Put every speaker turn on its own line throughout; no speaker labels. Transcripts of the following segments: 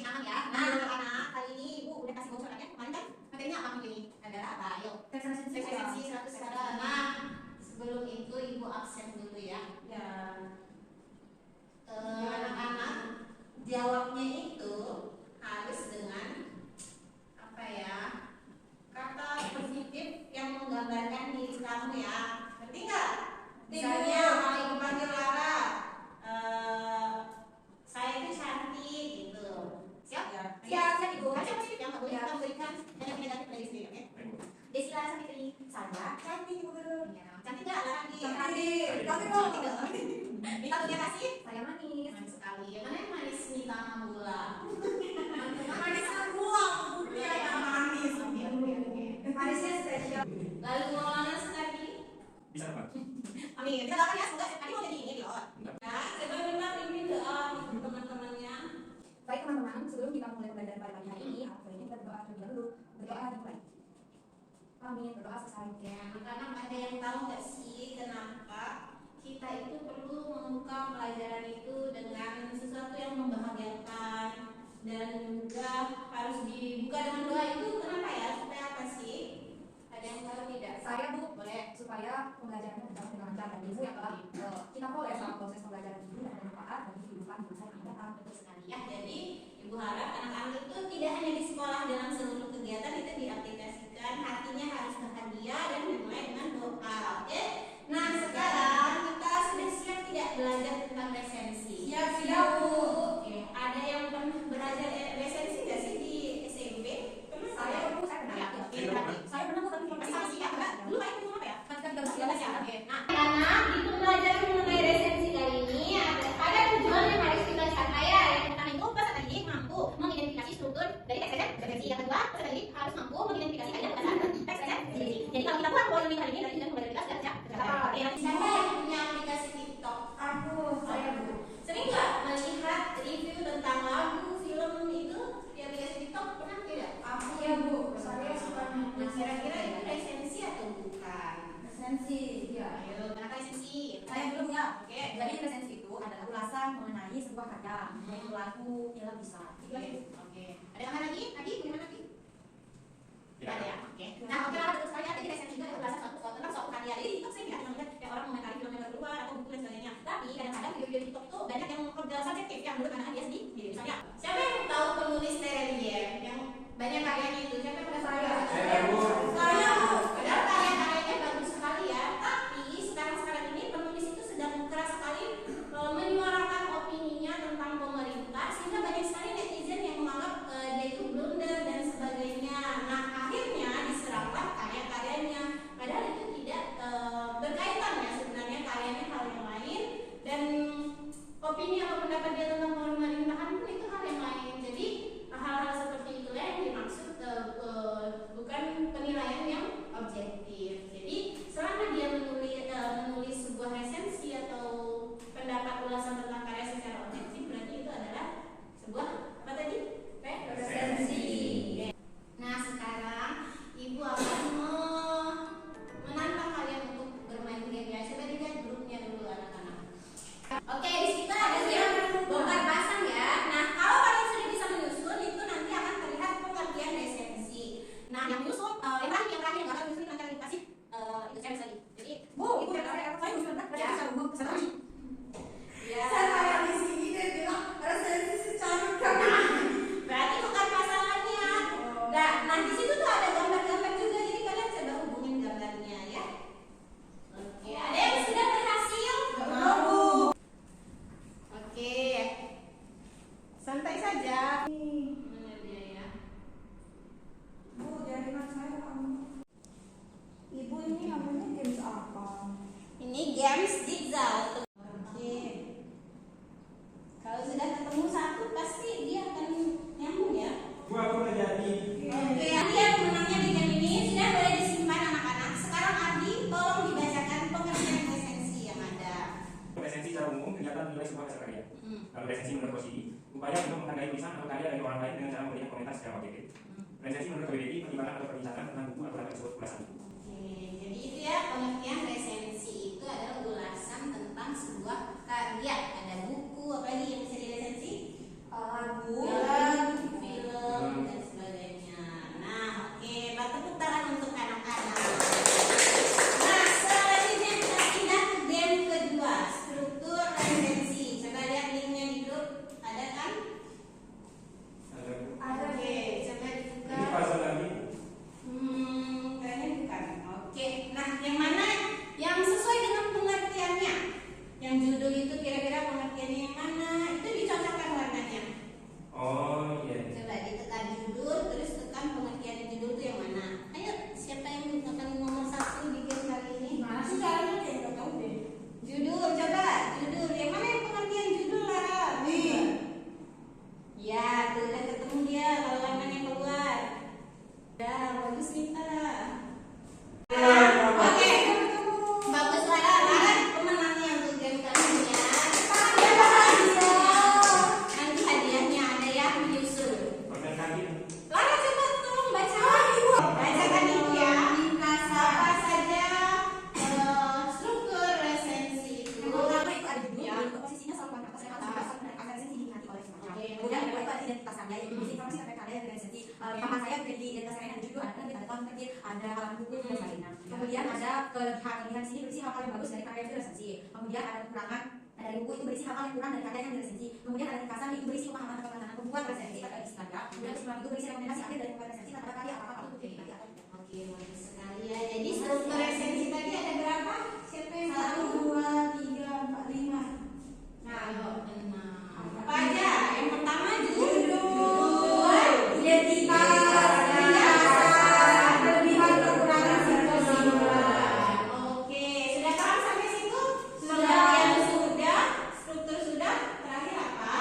masih aman ya. Nah, anak-anak, kali ini Ibu udah kasih bocoran ya. Kemarin kan materinya apa minggu ini? Adalah apa? Ayo. Teks esensi 100 kata. Nah, sebelum itu Ibu absen dulu ya.
Ya.
Anak-anak, jawabnya itu harus dengan apa ya? Kata positif yang menggambarkan diri kamu ya. Ngerti nggak? Misalnya kalau Ibu panggil Lara, saya itu cantik gitu. Siap?
Ya.
Siap Ibu. Kata positif yang nggak boleh kita berikan negatif dari sendiri, oke? Desi Lara Savitri, saya cantik Ibu Guru. Iya. Cantik nggak Lara?
Cantik.
Cantik dong. Minta punya kasih? Saya manis. Manis sekali. Yang mana yang manis? Nita Manggula.
Manis beruang, putih yang manis.
Oke.
Manisnya spesial.
Lalu Maulana Sekali.
Bisa apa?
Amin. Kita doakan ya, semoga tadi mau jadi ini loh.
Nah, sebenarnya ini doa untuk teman-temannya.
Baik teman-teman, sebelum kita mulai pembelajaran pada pagi hari ini, sebaiknya kita berdoa terlebih dahulu. Berdoa dimulai. Amin. Berdoa selesai.
Ya, anak-anak ada yang tahu nggak sih kenapa kita itu perlu membuka pelajaran itu dengan sesuatu yang membahagiakan dan juga harus dibuka dengan doa itu kenapa ya? Supaya apa sih? Ada yang tahu tidak?
Saya Bu,
Boleh.
supaya pembelajarannya berjalan dengan lancar dan ilmu yang telah kita peroleh selama proses pembelajaran ini dan bermanfaat bagi kehidupan bangsa yang akan datang.
Betul sekali ya. Jadi Ibu harap anak-anak itu tidak hanya di sekolah, dalam seluruh kegiatan itu diaplikasikan, hatinya harus bahagia dan dimulai dengan doa. Oke? Nah sekarang kita sudah siap tidak belajar tentang resensi?
Siap, Bu.
Oke. Ada yang pernah belajar resensi nggak sih di SMP? Pernah?
Saya Bu, saya pernah.
Ya, oke. Berarti
Saya pernah Bu, tapi belum
sama sih ya. Enggak. Dulu kayak ngomong apa ya?
Kan kita
Oke.
sudah
Ya.
siap.
Oke. Nah, anak di pembelajaran mengenai resensi kali ini ada tujuan yang harus kita capai ya. Yang pertama itu peserta didik mampu mengidentifikasi struktur dari teks resensi. Yang kedua, peserta didik harus mampu mengidentifikasi kaidah batasan teks resensi. Jadi kalau kita buat poin kali ini berarti sudah pembelajaran kita sudah siap. Oke. Siapa yang punya aplikasi TikTok?
Aku, saya Bu.
Sering nggak melihat review tentang lagu, film itu di aplikasi TikTok? Pernah tidak?
Aku ya Bu, saya suka
Nah, kira-kira itu resensi atau bukan?
resensi. Ya.
Ayo, kenapa resensi?
Saya belum ya.
Oke.
Jadi resensi itu adalah ulasan mengenai sebuah karya, baik lagu, film bisa.
Oke. Ada tambahan lagi? Adi, bagaimana lagi?
Tidak
Ada ya. Oke. Nah, oke lah betul sekali. Jadi resensi juga adalah ulasan tentang suatu karya. Jadi TikTok saya tidak cuma melihat kayak orang mengomentari film yang baru keluar atau buku dan sebagainya. Tapi kadang-kadang video-video di TikTok itu banyak yang subjektif yang menurut anak-anak dia sendiri. Misalnya, siapa yang tahu penulis Terelie yang banyak karyanya itu? Siapa yang pernah
Saya.
Saya, Bu.
Saya Bu.
Padahal karya-karyanya bagus sekali ya. Tapi sekarang ini penulis itu sedang keras sekali menyuarakan opininya tentang pemerintah sehingga banyak sekali netizen yang menganggap dia itu blunder dan sebagainya. Nah akhirnya diseranglah karya-karyanya. Padahal itu tidak berkaitan ya sebenarnya karyanya hal yang lain dan opini atau pendapat dia tentang pemerintahan pun itu hal yang lain. Jadi hal-hal seperti itulah yang dimaksud bukan penilaian yang objektif. Jadi selama dia menulis sebuah resensi atau pendapat ulasan tentang karya secara objektif berarti itu adalah sebuah apa tadi?
Resensi.
Nah sekarang ibu akan menantang kalian untuk bermain game ya. Coba dilihat grupnya dulu anak-anak. Oke, di situ ada yang bongkar pasang ya. Nah kalau kalian sudah bisa menyusun itu nanti akan terlihat pengertian resensi. Nah yang menyusun yang terakhir nggak akan menyusun nanti akan dikasih itu challenge lagi. Jadi
Bu, Ibu, saya belum pernah
Ya.
belajar Bu, kesana.
ya.
Saya di sini dia bilang resensi secara kami.
Berarti bukan pasangannya. Nah, nanti situ tuh ada gambar-gambar juga, jadi kalian coba hubungin gambarnya ya. Oke, ada yang sudah berhasil?
Belum Bu.
Oke, santai saja. Mana dia ya?
Bu, jaringan saya kamu. Ibu ini namanya games apa?
Ini games jigsaw. Oke. Kalau sudah ketemu satu pasti dia akan nyambung ya.
Bu, aku udah jadi.
Oke, Adi yang menangnya di game ini sudah boleh disimpan anak-anak. Sekarang Adi, tolong dibacakan pengertian resensi yang ada.
Resensi secara umum kegiatan menilai sebuah hasil karya. Lalu resensi menurut Rosidi, upaya untuk menghargai tulisan atau karya dari orang lain dengan cara memberikan komentar secara objektif. Resensi menurut KBBI, pertimbangan atau perbincangan tentang buku atau latar tersebut ulasan.
Oke, jadi itu ya pengertian resensi itu adalah ulasan tentang sebuah karya. Ada buku, apa lagi yang bisa diresensi?
Lagu.
Lagu,
kelebihan sini berisi hal-hal yang bagus dari karya itu resensi. Kemudian ada kekurangan dari buku itu berisi hal-hal yang kurang dari karya yang diresensi. Kemudian ada ringkasan itu berisi pemahaman atau pemahaman pembuat resensi pada isi karya. Kemudian kesimpulan itu berisi rekomendasi akhir dari pembuat resensi terhadap karya apakah itu jadi karya.
Oke, bagus sekali ya. Jadi struktur resensi tadi ada berapa? Siapa yang tahu?
1, 2, 3, 4, 5.
Nah, ayo. Apa aja? Yang pertama
Judul, identitas, ringkasan, kelebihan kekurangan situasi.
Oke, sudah paham sampai situ?
Sudah.
Yang sudah, struktur sudah. Terakhir apa?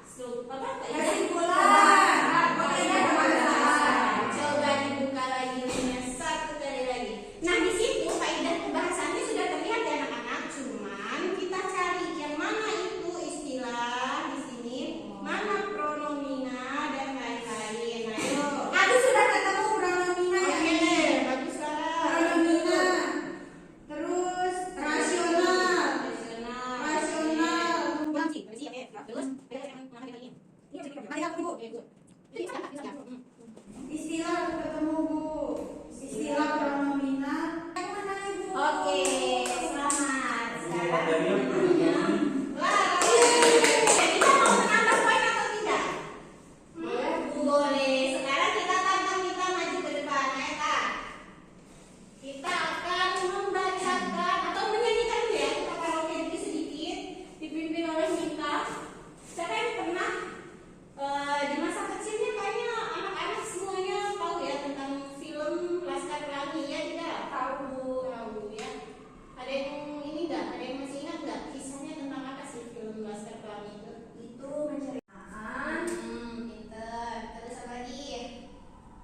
Struktur apa?
Kesimpulan. Pokoknya pembahasan.
Coba dibuka lagi linknya satu kali lagi. Nah di situ faedah pembahasannya sudah terlihat ya anak-anak. Cuman kita cari yang mana itu istilah di sini, mana pronomina dan lain-lain. Ayo.
Aduh, sudah ketemu pronomina ya.
Oke deh, bagus banget.
Pronomina. Terus rasional. Rasional. Istilah ketemu Bu. Istilah pronomina. Yang mana Ibu?
Oke, selamat. Sekarang
Dari
wah, kita mau menambah poin atau tidak? Boleh. Sekarang kita tantang, kita maju ke depan, ya Kak. Kita akan membacakan atau menyanyikan dulu ya. Kita karaoke dulu sedikit, dipimpin oleh Mita. Siapa yang pernah di masa kecilnya kayaknya anak-anak semuanya tahu ya tentang film Laskar Pelangi ya tidak? Tahu ya. Ada yang ini nggak? Ada yang masih ingat nggak kisahnya tentang apa sih film Laskar Pelangi itu?
Itu menceritaan.
Pinter. Terus apa lagi?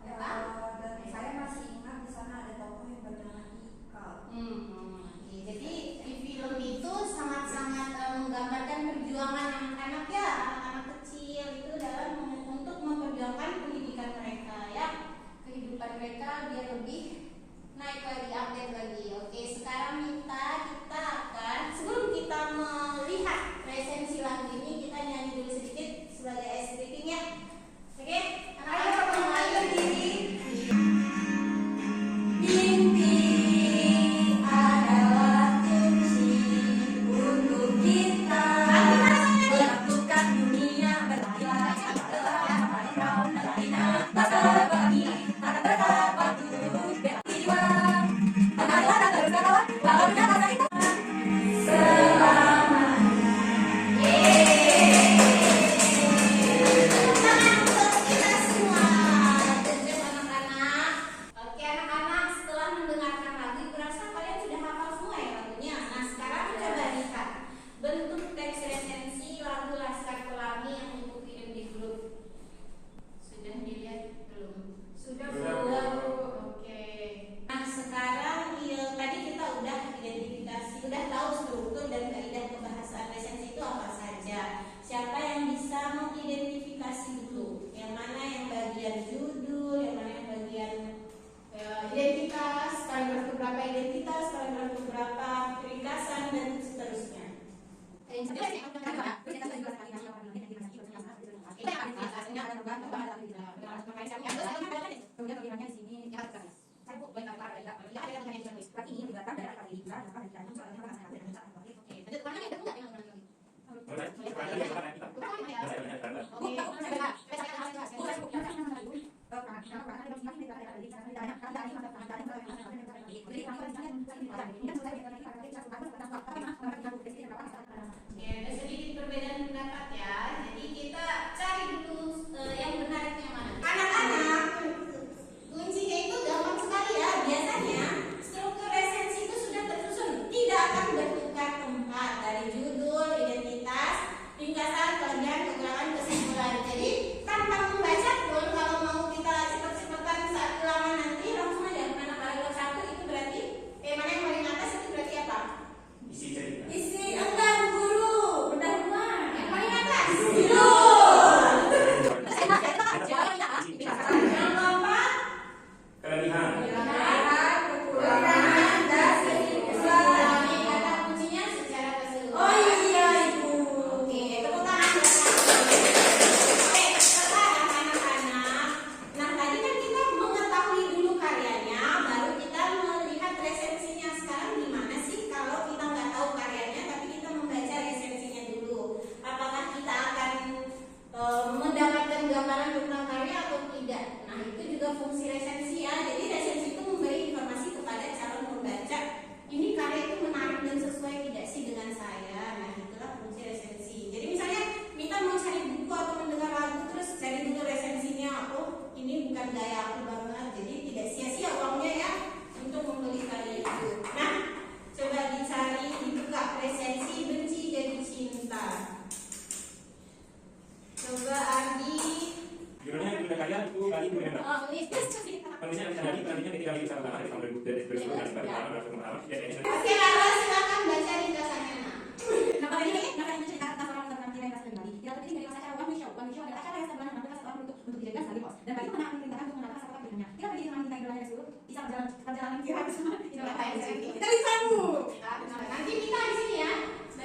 Ada apa?
Dan saya masih ingat di sana ada tokoh yang bernama Ikal.
Jadi di film itu sangat-sangat menggambarkan perjuangan anak-anak ya, anak-anak kecil itu dalam untuk memperjuangkan pendidikan mereka ya, kehidupan mereka biar lebih naik lagi, update lagi. Oke, sekarang kita akan sebelum kita melihat resensi lagu ini kita nyanyi dulu sedikit sebagai ice breaking ya. Oke, anak-anak mulai berdiri.
Mimpi adalah kunci untuk kita menentukan dunia berlayar. Kau nanti tak berbagi, tak berapa tulus jiwa. Marilah dan terus kawan, lawan kata kita selamanya.
Tangan untuk kita semua. Terjun anak-anak. Oke anak-anak, setelah mendengarkan lagu, ibu rasa kalian sudah hafal semua ya lagunya. Nah sekarang coba lihat bentuk teks resensi lagu Laskar Pelangi yang untuk IMD Group. Sudah dilihat belum? Sudah Bu. Oke. Nah sekarang tadi kita udah identifikasi, udah tahu struktur dan kaidah pembahasan resensi itu apa saja. Siapa yang bisa mengidentifikasi dulu? Yang mana yang bagian judul, yang mana yang bagian identitas, paragraf keberapa identitas, paragraf keberapa ringkasan dan seterusnya. Oke, ada sedikit perbedaan pendapat ya. Jadi kita cari dulu yang benar itu yang mana. Anak-anak, kuncinya itu gampang sekali ya. Biasanya struktur resensi itu sudah tersusun, tidak akan bertukar tempat dari judul, identitas, ringkasan, kelebihan, kekurangan, kesimpulan. Jadi tanpa membaca pun kalau mau kita cepet-cepetan saat ulangan nanti langsung aja mana paragraf 1 itu berarti mana yang paling atas
bersebut dan sebagai alam langsung pertama ya
Oke, Lara silakan baca ringkasannya.
Nah, pada ini maka ini cerita tentang seorang tentang kira yang kembali. Kita terpilih dari acara One Show. One Show adalah acara yang sebenarnya menampilkan seorang untuk dijadikan sebagai host. Dan bagi pemenang akan diperintahkan untuk mengenalkan satu pilihannya. Kita bagi dengan kita idolanya dulu. Bisa perjalanan kira bersama idola
Ngapain
kita.
sih?
Kita disamu.
Nanti kita di sini ya.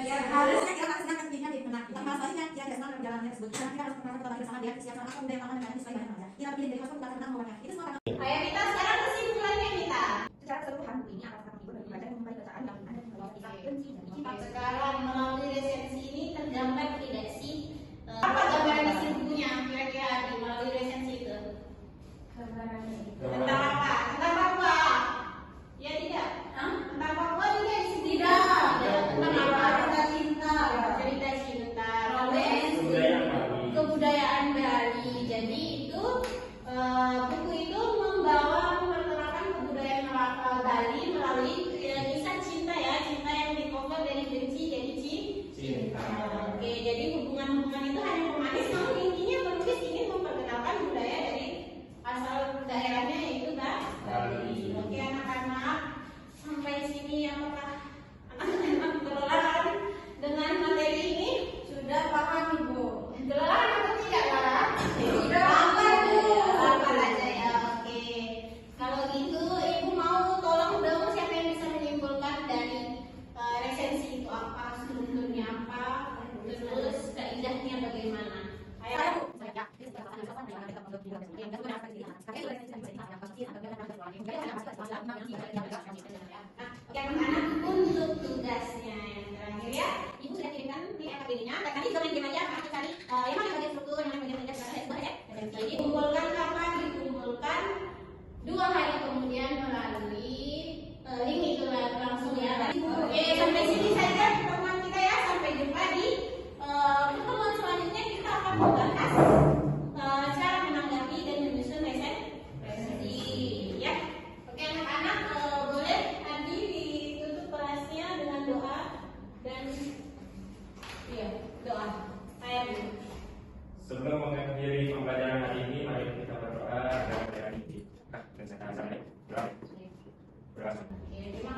Harusnya kita harus senang ketika dia menang. Kita masalah selanjutnya dia tidak senang dalam perjalanan tersebut. Karena kita harus mengenalkan kota bersama dia kesiapan apa muda yang akan menjalani sesuai dengan namanya. Kita pilih dari host untuk tentang momennya. Itu semua karena
Ayo kita sekarang kesimpulannya kita.
secara keseluruhan buku ini akan sangat menghibur bagi pembaca yang membaca bacaan yang ada membawa kisah benci dan cinta.
Sekarang melalui resensi ini tergambar tidak sih apa gambaran isi bukunya kira-kira di melalui resensi itu? Tentang apa? Tentang Papua? Ya tidak? Tentang Papua juga di sini? Tidak. Tentang apa? Tentang cinta, cerita cinta, romance, kebudayaan Bali. Jadi itu buku itu memperkenalkan kebudayaan Bali melalui kisah cinta ya, cinta yang dikonvert dari benci jadi cinta. Oke, jadi hubungan-hubungan itu hanya pemanis, namun intinya penulis ingin memperkenalkan budaya dari asal daerahnya yaitu Bali. Oke anak-anak, sampai sini apakah anak-anak kelelahan dengan materi ini? Sudah paham Ibu? Kelelahan atau tidak Lara? Tidak. Apa aja ya? Oke. Kalau gitu Ibu mau tolong dong siapa yang bisa menyimpulkan dari resensi itu apa, strukturnya apa, terus keindahnya bagaimana? Ayo. Oke anak-anak, untuk tugasnya yang terakhir ya, Ibu sudah kirimkan di AKB-nya. Tadi juga main game aja, aku cari yang mana bagian struktur, yang mana bagian sebenarnya ya. Jadi kumpulkan kapan? Dikumpulkan 2 hari kemudian melalui link itu langsung ya. Oke, sampai sini saja pertemuan kita ya. Sampai jumpa di pertemuan selanjutnya. Kita akan membahas cara menanggapi dan menyusun resensi ya. Oke anak-anak, boleh Adi ditutup kelasnya dengan doa dan doa. Saya dulu.
sebelum mengakhiri pembelajaran hari ini mari kita berdoa dan berdoa ini dan saya berdoa.
Oke, terima